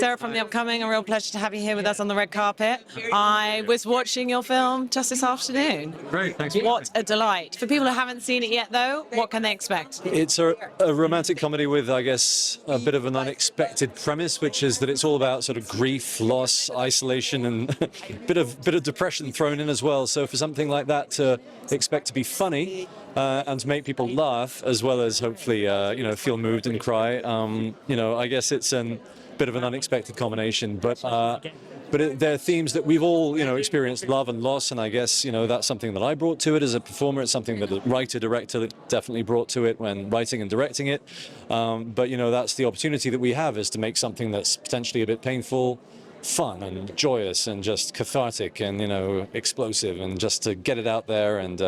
Sarah from The Upcoming, a real pleasure to have you here with us on the red carpet. I was watching your film just this afternoon. Great, thanks. What a delight. For people who haven't seen it yet, though, what can they expect? It's a romantic comedy with, I guess, a bit of an unexpected premise, which is that it's all about sort of grief, loss, isolation, and a bit of depression thrown in as well. So for something like that to expect to be funny and to make people laugh, as well as hopefully, feel moved and cry, I guess it's a bit of an unexpected combination. But they're themes that we've all, experienced, love and loss, and I guess, that's something that I brought to it as a performer. It's something that a writer-director definitely brought to it when writing and directing it. But, that's the opportunity that we have, is to make something that's potentially a bit painful, fun and joyous and just cathartic and, explosive, and just to get it out there and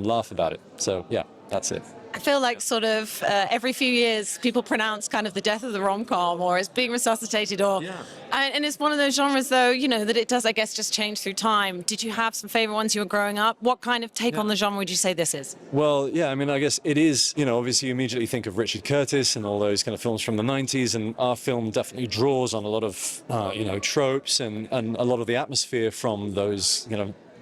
laugh about it. So, yeah, that's it. I feel like sort of every few years people pronounce kind of the death of the rom-com, or it's being resuscitated, or and it's one of those genres, though, that it does, I guess, just change through time. Did you have some favorite ones you were growing up? What kind of take on the genre would you say this is? Well, yeah, I mean, I guess it is, obviously you immediately think of Richard Curtis and all those kind of films from the 90s, and our film definitely draws on a lot of, tropes and a lot of the atmosphere from those,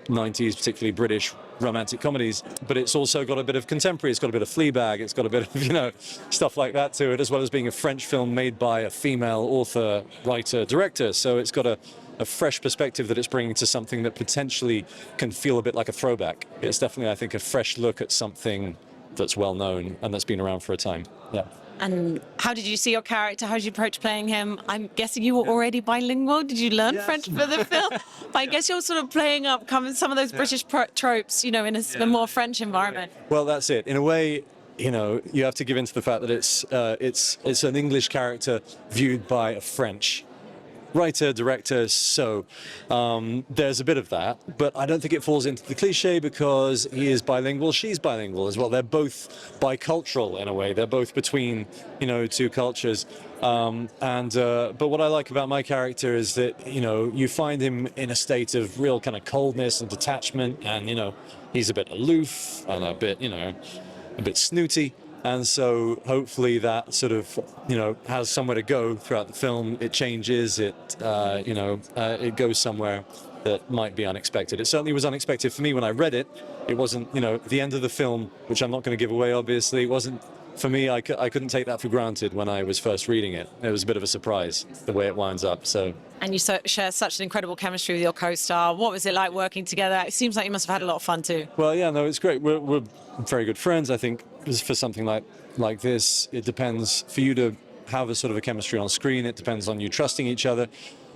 90s, particularly British romantic comedies, but it's also got a bit of contemporary, it's got a bit of Fleabag, it's got a bit of, stuff like that to it, as well as being a French film made by a female author, writer, director. So it's got a fresh perspective that it's bringing to something that potentially can feel a bit like a throwback. It's definitely, I think, a fresh look at something that's well known and that's been around for a time. Yeah. And how did you see your character? How did you approach playing him? I'm guessing you were already bilingual. Did you learn French for the film? But I guess you're sort of playing up some of those British tropes, in a more French environment. Well, that's it. In a way, you have to give in to the fact that it's an English character viewed by a French writer, director, so there's a bit of that, but I don't think it falls into the cliche because he is bilingual, she's bilingual as well. They're both bicultural in a way. They're both between, two cultures. But what I like about my character is that, you find him in a state of real kind of coldness and detachment, and, he's a bit aloof and a bit snooty. And so hopefully that sort of, has somewhere to go throughout the film. It changes, it goes somewhere that might be unexpected. It certainly was unexpected for me when I read it. It wasn't, the end of the film, which I'm not going to give away, obviously. It wasn't, for me, I couldn't take that for granted when I was first reading it. It was a bit of a surprise, the way it winds up, so. And you share such an incredible chemistry with your co-star. What was it like working together? It seems like you must have had a lot of fun too. Well, yeah, no, it's great. We're very good friends. I think for something like this, it depends, for you to have a sort of a chemistry on screen, it depends on you trusting each other.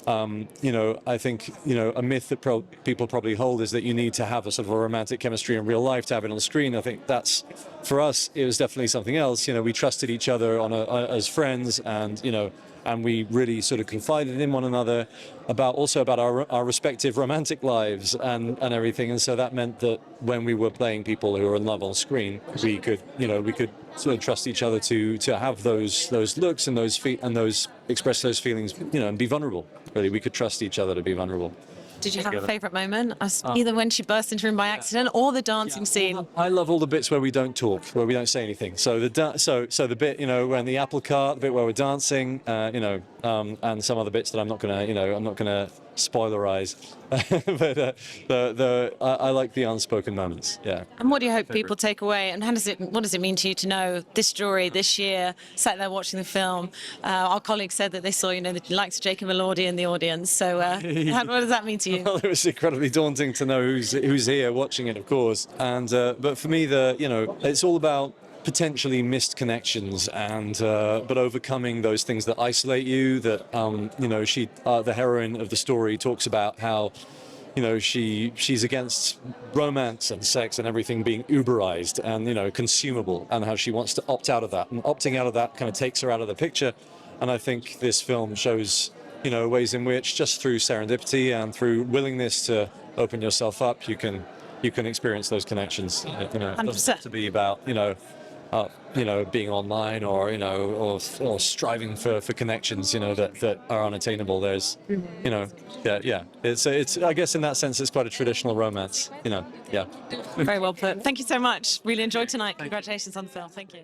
I think, a myth that people probably hold is that you need to have a sort of a romantic chemistry in real life to have it on the screen. I think that's, for us, it was definitely something else. We trusted each other as friends, and, and we really sort of confided in one another about our respective romantic lives and everything. And so that meant that when we were playing people who were in love on screen, we could sort of trust each other to have those looks and those express those feelings, and be vulnerable. Really, we could trust each other to be vulnerable. Did you have a favourite moment? Either when she burst into the room by accident or the dancing scene? I love all the bits where we don't talk, where we don't say anything. So the bit, when the apple cart, the bit where we're dancing, and some other bits that I'm not gonna spoilerize. But I like the unspoken moments. Yeah. And what do you hope people take away? And what does it mean to you to know this story this year? Sat there watching the film. Our colleagues said that they saw, the likes of Jacob Elordi in the audience. So what does that mean to you? Well, it was incredibly daunting to know who's here watching it, of course. And but for me, it's all about potentially missed connections, and but overcoming those things that isolate you. That the heroine of the story talks about how she's against romance and sex and everything being Uberized and consumable, and how she wants to opt out of that, and opting out of that kind of takes her out of the picture. And I think this film shows ways in which, just through serendipity and through willingness to open yourself up, you can experience those connections. It doesn't have to be about being online or striving for connections, that are unattainable. There's, it's I guess in that sense it's quite a traditional romance, yeah. Very well put. Thank you so much. Really enjoyed tonight. Congratulations on the film. Thank you.